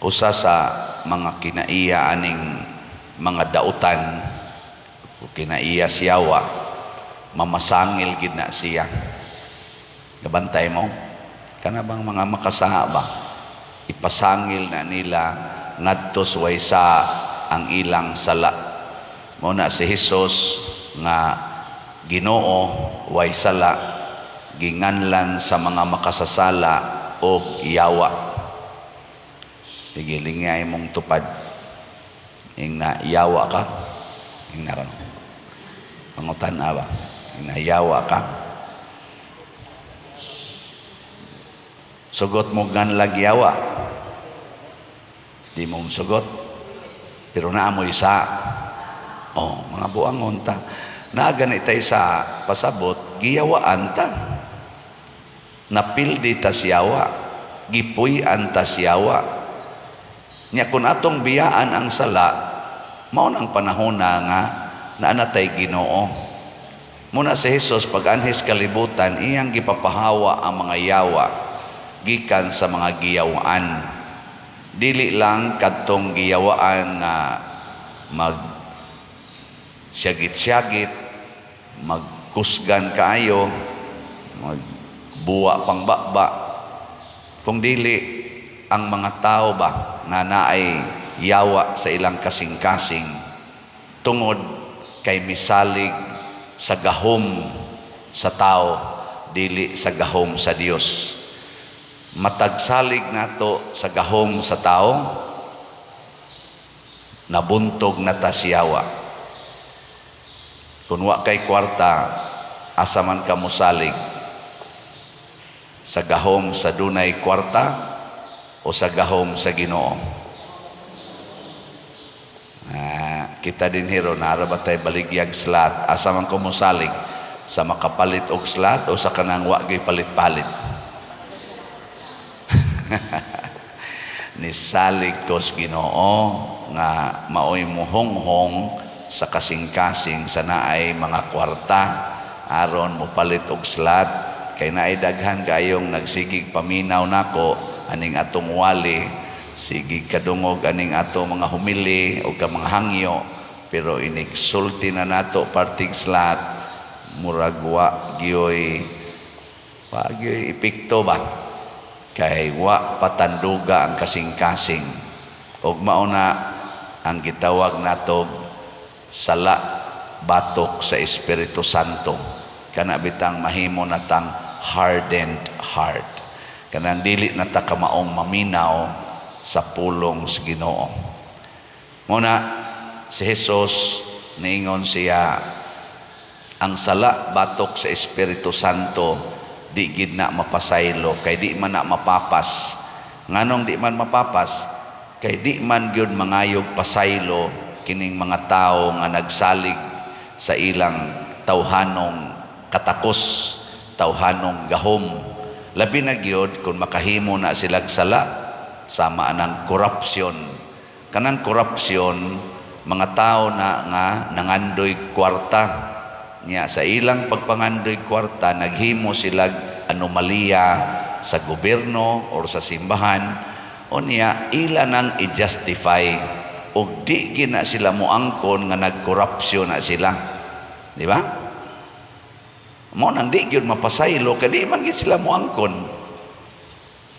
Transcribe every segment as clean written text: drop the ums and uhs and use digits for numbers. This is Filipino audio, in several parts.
usa sa mga kinaiya aning mga dautan o kinaiya siyawa, mamasangil gid na siya. Gabantay mo kana bang mga makasaha ba, ipasangil na nila ngadto sa waysa ang ilang sala. Mao na si Hesus nga Ginoo way sala, ginganlan sa mga makasasala o yawa. Tigilingay mong tupad ing na yawa ka, ing na pangutan ba, ing na yawa ka, sugot mo ganlag yawa, di mo sugot pero naamoy sa mga buangon ta na ganitay sa pasabot, giyawaan ta, napildi ta siyawa, gipuy-an ta siyawa nya. Kung atong biyaan ang sala, mao nang panahon nga naanatay Ginoo. Muna si Hesus pag-anhis kalibutan, iyang gipapahawa ang mga yawa gikan sa mga giyawaan. Dili lang kadtong giyawaan nga mag syagit-syagit, magkusgan kaayo, magbuwa pang bakba, kung dili ang mga tao ba nga naay yawa sa ilang kasing-kasing tungod kay misalig sa gahom sa tao, dili sa gahom sa Dios. Matagsalig nato sa gahom sa tao, nabuntog na ta siyawa. Kung wa kay kwarta, asa man ka mosalig, sa gahom sa dunay kwarta o sa gahom sa Ginoo? Kita din hiro narabatay baligyag slat, asa man ko mosalig, sa makapalit og slat o sa kanang wa gyud palit-palit? Nisalig ko sa Ginoo nga maoy muhonghong sa kasing-kasing sa naay mga kwarta aron mo palit og slat, kay naay daghan kayong nagsigig paminaw nako aning atong wali, sigig kadungog aning atong mga humili o ka mga hangyo, pero inigsulti na nato partig slat, murag wa gyoy epekto ba, kay wa patanduga ang kasing-kasing. Og mao na ang gitawag nato sala batok sa Espiritu Santo, kana bitang mahimo natang hardened heart, kanang dili na ta kamaong maminaw sa pulong sa Ginoo. Muna si Hesus niingon siya, ang sala batok sa Espiritu Santo di gid na mapasaylo, kay di man na mapapas. Nganong di man mapapas? Kay di man gyud mangayog pasaylo kining mga tao nga nagsalig sa ilang tawhanong katakos, tawhanong gahom. Labi na gyud kung makahimo na silang sala, sama anang korupsyon. Kanang korupsyon, mga tao na nga nangandoy kwarta niya, sa ilang pagpangandoy kwarta naghimo silang anomalya sa gobyerno o sa simbahan, o niya ila nang i-justify og di gina sila moangkon nga nagkorupsyon na sila, di ba? Mo nang di gyud mapasaylo, kay di man gid sila moangkon.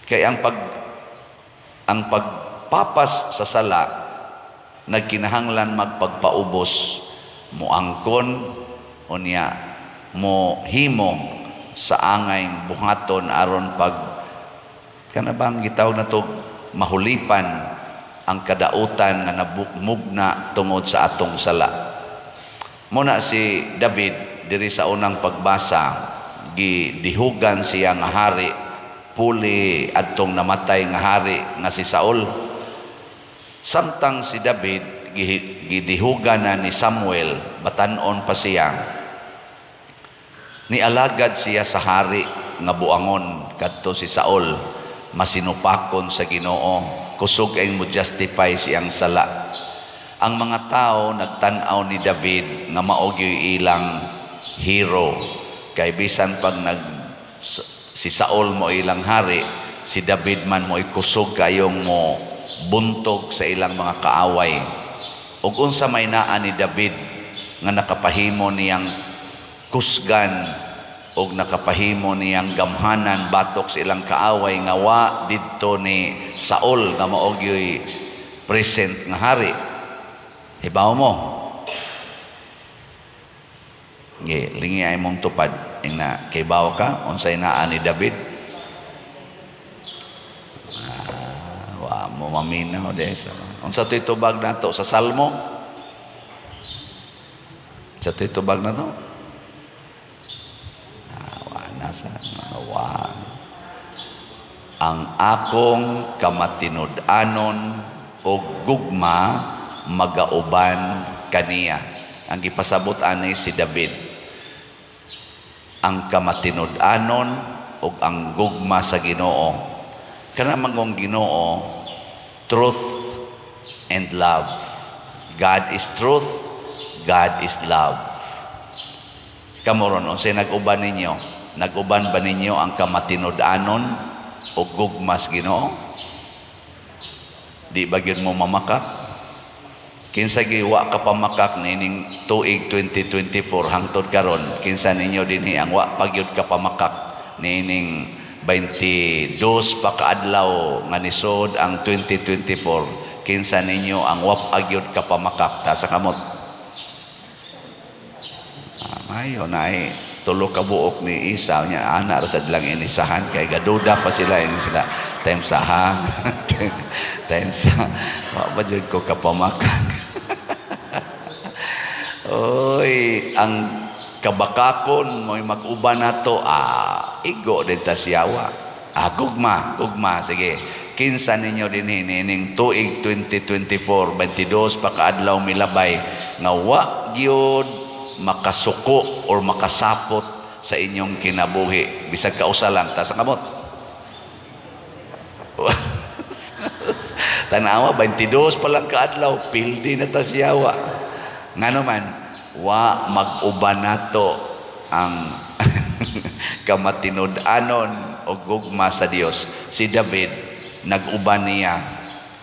Kay ang pagpapas sa sala nagkinahanglan magpagpaubos, moangkon o niya mo himo sa angay buhaton aron pag kanabang gitawag na to mahulipan ang kadautan nga nabukmugna tungod sa atong sala. Muna si David diri sa unang pagbasa, gidihugan siya nga hari, puli adtong namatay nga hari nga si Saul. Samtang si David gidihugan na ni Samuel, batan-on pa siya, nialagad siya sa hari nga buangon kadto si Saul, masinupakon sa Ginoo, kusog kay mo justify siyang sala. Ang mga tao nagtan-aw ni David nga mao gyud ilang hero, kay bisan pag si Saul mo ilang hari, si David man mo ikusog kayong mo buntog sa ilang mga kaaway. Ug unsa may naa ni David nga nakapahimo niyang kusgan ug nakapahimo niyang gamhanan batok sa ilang kaaway nga wa didto ni Saul nga mao gyoy present nga hari. Hibaw mo. Lingi ay mong tupad ing na kaybaw ka unsay naa ni David. Wa mo maminaw des. Unsa to'y tubag nato sa Salmo? Sa to'y tubag nato? Wa na sa wa. Ang akong kamatinud-anon o gugma magauban kaniya. Ang gipasabot ani si David. Ang kamatinud-anon o ang gugma sa Ginoo. Kana mangong Ginoo, truth and love. God is truth, God is love. Kamoron, unsay nag-uban ninyo? Nag-uban ba ninyo ang kamatinud-anon o gugmas Ginoo? Di ba gyud mo mamakak? Kinsa giwa ka pamakak nining tuig 2024 hangtod karon, kinsa ninyo dinhi ang wa pagyud ka pamakak nining 22 pa kaadlaw nga nisod ang 2024, kinsa ninyo ang wa pagyud ka pamakak ta sa kamot? Mayo na ay tulo ka buok ni Isa nya ana ra sad lang inisahan kay gaduda pa sila ini sila time sa ha time sa wa ba jud ko ka pamakak. Oy, ang kabakakon mo'y mag-uban nato, igo din ta siyawa. Gugma, sige. Kinsa ninyo din hining tuig 2024, 22 pa kaadlaw milabay, nga wa gyud makasuko or makasapot sa inyong kinabuhi. Bisag kausa lang, ta sa kamot. Tanawa, 22 pa lang kaadlaw, pildi na ta siyawa. Nga naman, wa mag-uban nato ang kamatinud-anon o gugma sa Dios. Si David, nag-uban niya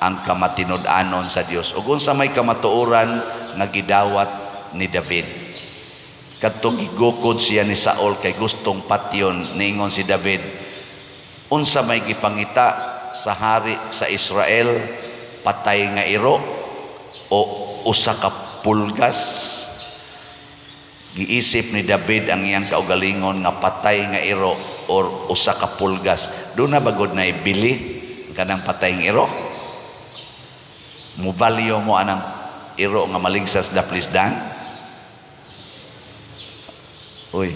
ang kamatinud-anon sa Dios. Ug unsa may kamatuoran nga gidawat ni David. Kadto gigukod siya ni Saul kay gustong patyon, niingon si David, unsa may gipangita sa hari sa Israel, patay nga iro o usa ka pulgas? Giisip ni David ang iyang kaugalingon nga patay nga iro or usa ka pulgas. Doon na bagod na ibili kanang patay nga iro. Mubalyo mo anang iro nga maligsas da plisdan. Uy.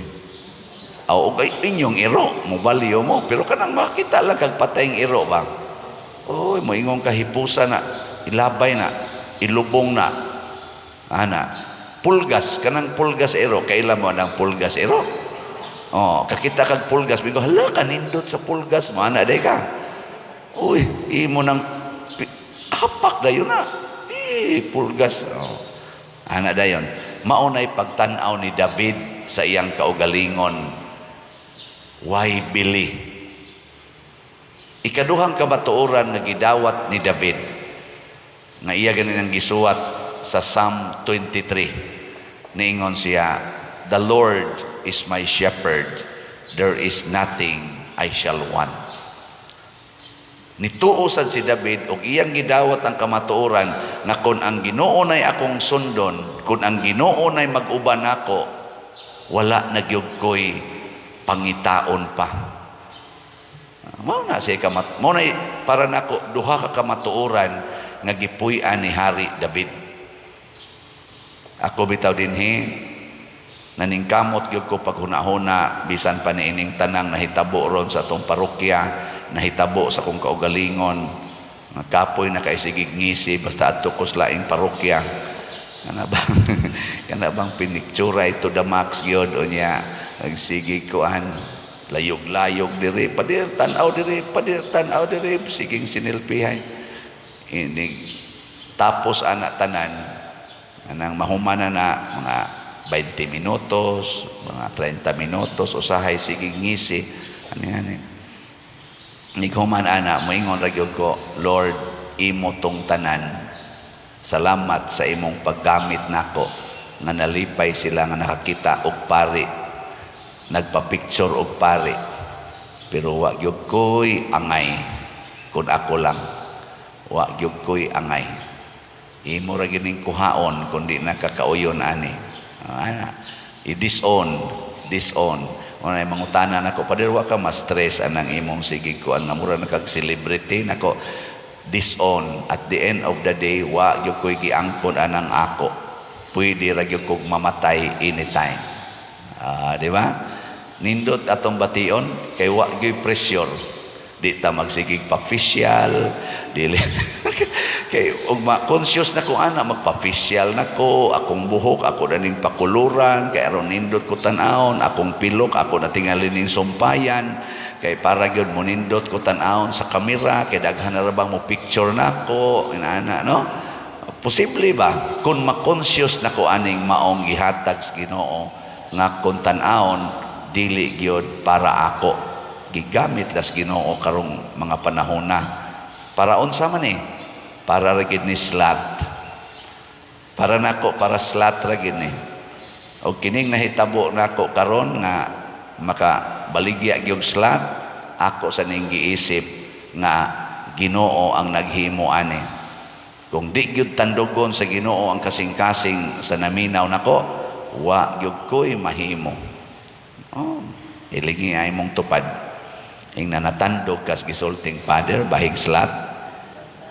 Okay, inyong iro, mubalyo mo. Pero kanang makita lang kag patay nga iro ba? Uy, moingon ka hipusa na, ilabay na, ilubong na. Ana. Pulgas, kanang pulgas ero, kailan mo ng pulgas ero? Kakita kag pulgas, bigo, hala ka nindot sa pulgas mo, ana day ka. Uy, imo nang hapak dayon na. Pulgas. Ana dayon. Maunay pagtan-aw ni David sa iyang kaugalingon. Why bili? Ikaduhang kabatuoran nga gidawat ni David, nga iya ganin ang gisuwat sa Psalm 23. Niingon siya, the Lord is my shepherd, there is nothing I shall want. Nituusan si David og iyang gidawat ang kamatuoran nga kun ang Ginoo nay akong sundon, kun ang Ginoo nay mag-uban nako, wala na gyud koy pangitaon pa. Mao na siya mao na para nako duha ka kamatuoran nga gipuy-an ni Hari David. Ako bitaw dinhi naningkamot gyud ko paghuna-huna bisan pa niining tanang nahitabo ron sa atong parokya, nahitabo sa kong kaugalingon, nga kapoy na kaisigig ngisi basta adto ko sa laing parokya. Kana bang piniktura ito the max gyud unya nagsigig kuan layog-layog diri padir tan-aw diri siging sinilpihay. Ini tapos anak tanan anang mahumanan na mga 20 minutos, mga 30 minutos, usahay sige ngisi. Ani-ani. Nighuman ana, moingon ra gyud ko, Lord, imo tong tanan. Salamat sa imong paggamit nako nga nalipay sila nga nakakita og pari, nagpa-picture og pari. Pero wa gyud koy angay kun ako lang. Wa gyud koy angay. Imo ra gining kuhaon kundi nakakauyon ani. I-disown. Unay mangutana nako, Pader, wa ka ma-stress anang imong sige ko ang mura na kag celebrity nako. Disown. At the end of the day, wa gyud koy giangkon anang ako. Pwede ra gyud kog mamatay anytime. Di ba? Nindot atong bation kay wa gyud pressure. Di ta magsigig pa-official, dili kay ug ma-conscious na ko ana magpa-official nako, akong buhok ako na ning pakuluran, kay aron nindot ko tan-awon, akong pilok ako na tingali ning sumpayan, kay para gyud mo nindot ko tan-awon sa kamera, kay daghan na ra bang mo picture nako, inaana no? Posible ba kun ma-conscious na ko aning maong gihatag sa Ginoo nga kun tan-awon dili gyud para ako, gigamit las Ginoo karong mga panahon na para unsa man para ra gid ni slot, para nako, para slot ra gid ni. Og kining nahitabo nako karon nga makabaligya gyud slot, ako sa ning giisip nga Ginoo ang naghimo ani. Kung di gyud tandugon sa Ginoo ang kasing-kasing sa naminaw nako, wa gyud koy mahimo. Iligi ay mong tupad. Ing nanatandog kas gisulting Pader bahig slot.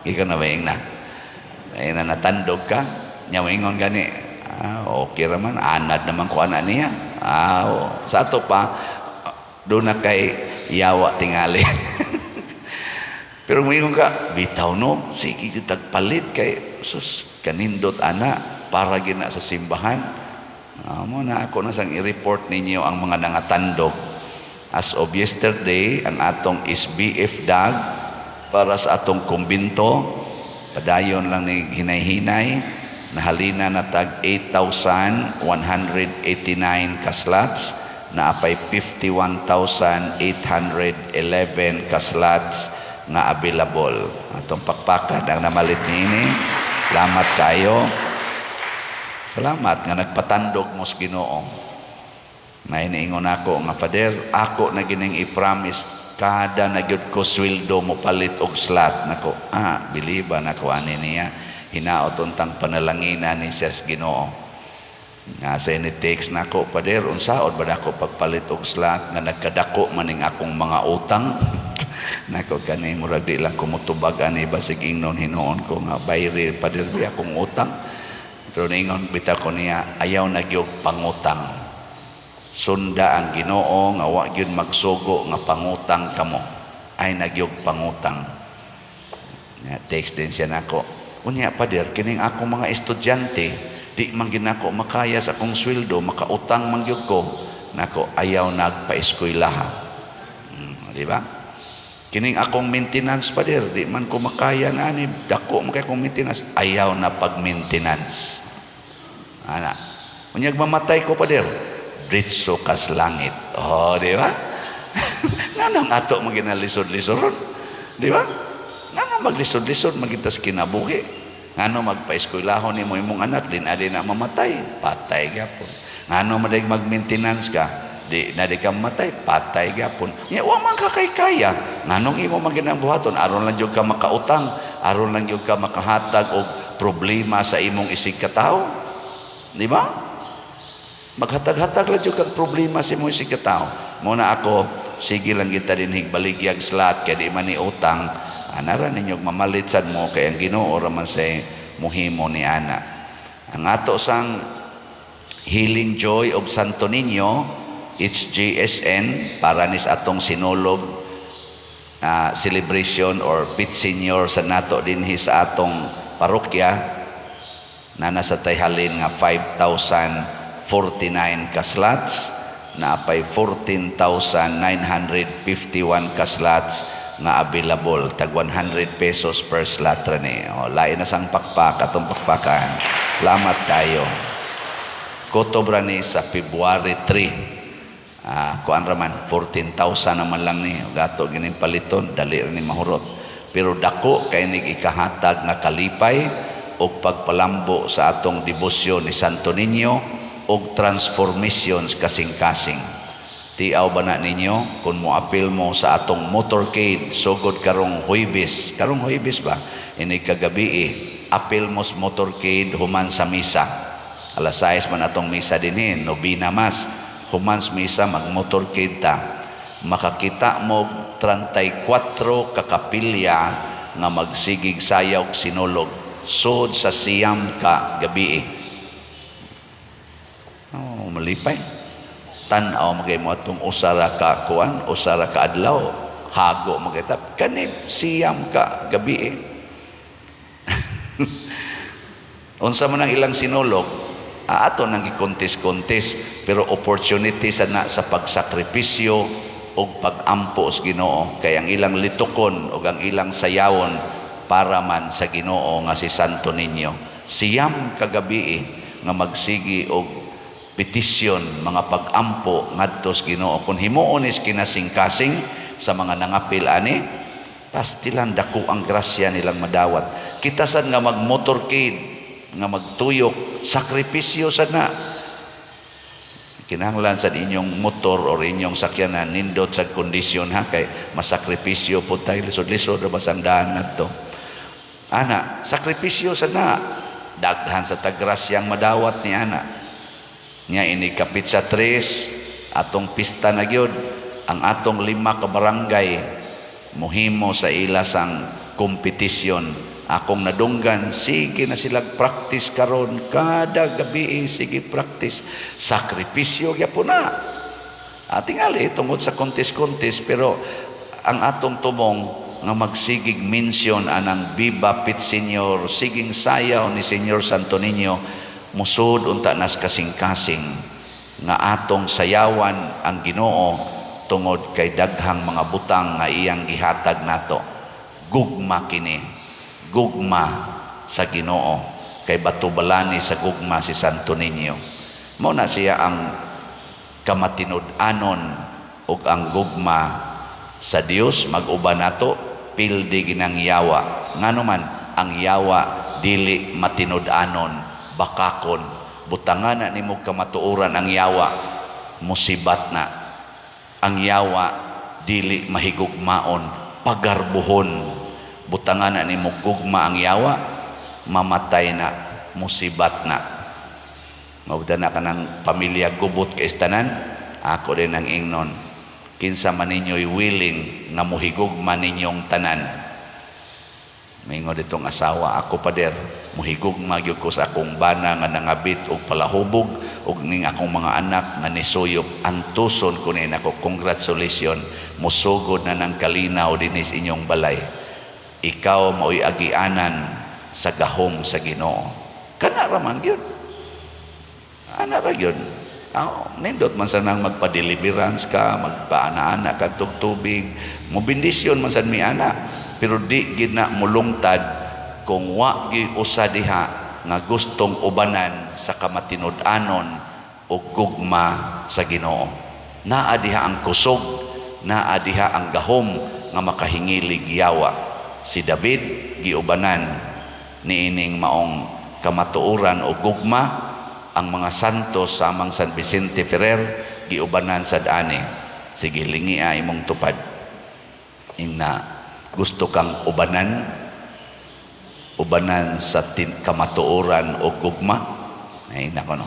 Ikaw na ba ing na? Ing nanatandog ka, nya ingon gani. Okay raman, anad naman ko ana niya. Sa ato pa do na kay yawa tingali. Pero moingon ka, bitaw no, sige jud tagpalit kay sus kanindot ana para gina sa simbahan. Mo na ako na sang i-report ninyo ang mga nangatandog. As of yesterday, ang atong SBF DAG para sa atong kumbinto, padayon lang ni hinay-hinay, nahalina na tag 8,189 kaslots, na apay 51,811 kaslots nga available. Atong pakpakan ang namalit niini. Salamat kayo. Salamat nga nagpatandog mo sa Ginoo. Na iniingon ako nga, Pader, ako na gining i-promise kada nagyud ko sweldo mo palit og slot nako. Biliba nako ani niya. Hinaot untang panalangina ni Siyas Ginoo. Nga sa ini text nako, Pader, unsaon ba nako pagpalit og slot nga nagkadako maning akong mga utang. Nako kani murag di lang kumutubag ani basig ingnon hinuon ko nga bayri Pader bi akong utang. Pero ningon bitaw ko niya, ayaw na gyud pangutang. Sunda ang Ginoo nga wa gyud magsugo nga pangutang kamo. Ay nagyog pangutang. Text din siya nako. Unya, Pader, kining akong mga estudyante, di man ginako makaya sa akong sweldo, makautang man gyud ko. Nako, ayaw nagpa-eskwelaha. Di ba? Kining akong maintenance, Pader, di man ko makaya na ani, dako man kay akong maintenance, ayaw na pag-maintenance. Ana. Unyag mamatay ko, Pader, britso kas langit. Di ba? Nga ato maginalisod-lisod. Di ba? Nga maglisod-lisod magitas kinabuhi. Nga magpa-eskwelahon ni mo imong anak, din adi na mamatay, patay gyapon. Nga madag mag-maintenance ka, di na di ka mamatay, patay gyapon. Nya wa man ka kay kaya. Nga imo maginang buhaton, aron lang jud ka makautang, aron lang jud ka makahatag og problema sa imong isig katao. Di ba? Maghatag-hatag lang yung kang problema si mo si katao. Muna ako, sige lang kita din higbaligyag slot kaya di man ni utang. Anara ninyong mamalit sad mo kaya ang Ginoo raman sa muhimo ni ana. Ang ato sang Healing Joy of Santo Niño, it's GSN, para nis atong sinulog celebration or pit senior sa nato din sa atong parokya na nasa tayhalin nga 5,049 kaslots, na apay 14,951 kaslots nga available, tag 100 pesos per slot rani. Lain na sang pakpak atong pakpakan. Salamat kayo. Kutob rani sa February 3. Kuan raman 14,000 naman lang ni gato gining paliton, dali ni mahurot. Pero dako kay nig ikahatag nga kalipay o pagpalambo sa atong debosyon ni Santo Niño o transformations kasing-kasing. Tiaw ba na ninyo kung moapil mo sa atong motorcade sugod karong Huwebes ba ini kagabi apil mo sa motorcade human sa misa. Alas 6 man atong misa dinhin, nobina mas human sa misa mag-motorcade ta. Makakita mo 34 kakapilya nga magsigig sayaw sinulog sud sa siyam ka gabi. Oh, malipay. Tan-aw magay mo atong usara ka kuan, usara ka adlaw, hago magitap kani siyam ka gabi. Unsa man ang ilang sinulog, ato nang gikontes-kontes pero opportunity sana sa pagsakripisyo o pagampo sa Ginoo kay ang ilang litukon o ang ilang sayawon para man sa Ginoo nga si Santo Niño. Siyam kagabi nga magsigi og petisyon mga pagampo ngadto sa Ginoo kun himuon is kinasing-kasing sa mga nangapil ani pastilan dako ang grasya nilang madawat. Kita sad nga mag-motorcade nga magtuyok sakripisyo sad na kinahanglan sa inyong motor o inyong sakyanan nindot sa kondisyon ha kay masakripisyo po tayo lisod-lisod ra basang daan ngadto ana sakripisyo sad na daghan sa tagrasyang madawat ni ana nya ini kapit sa 3 atong pista na gyud ang atong 5 ka barangay muhimo sa ilasang kompetisyon. Akong nadunggan, sige na sila practice karon kada gabi, sige practice. Sakripisyo gyapon na. Tingali tungod sa kontes-kontes pero ang atong tumong nga magsigig mention anang Viva Pit Senyor, siging sayaw ni Senyor Santo Niño, musud unta nas kasing-kasing nga atong sayawan ang Ginoo tungod kay daghang mga butang nga iyang gihatag nato. Gugma kini. Gugma sa Ginoo kay batubalani sa gugma si Santo Niño. Mao na siya ang kamatinud-anon ug ang gugma sa Dios mag-uban nato pildi ginang yawa. Ngano man ang yawa dili matinud-anon bakakon butangan na nimo kamatuoran ang yawa musibat na. Ang yawa dili mahigugmaon pagarbuhon butangan na ni gugma ang yawa mamatay na musibat na. Mauda na ka ng pamilya gubot ka istanan ako din ang ingnon kinsa man ninyo'y willing nga muhigugma ninyong tanan. Mingo ditong asawa ako pader muhigugma gyud ko sa akong bana nga nangabit og palahubog og ning akong mga anak nga nisuyop antuson kunin ako congratulations musugod na ng kalinaw dinis inyong balay. Ikaw mao'y agianan sa gahom sa Ginoo. Kana ra man gyud. Ana ra gyud. Nindot man sanang magpa-deliverance ka, magpaana-ana ka tubig, mobindisyon man sad mi ana, pero di gid na mulungtad kung wa gi usa diha nga gustong ubanan sa kamatinud-anon o gugma sa Ginoo. Naa diha ang kusog, naa diha ang gahom nga makahingilig yawa. Si David giubanan niining maong kamatuoran o gugma. Ang mga santos samang San Vicente Ferrer giubanan sad ani. Sige lingia imong tupad ingna gusto kang ubanan sa kamatuoran o gugma ay nako no.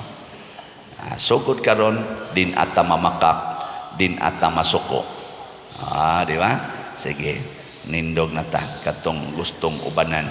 Sugod karon din ata mamakak din ata masuko. Di ba? Sige nindog na ta katong gustong ubanan.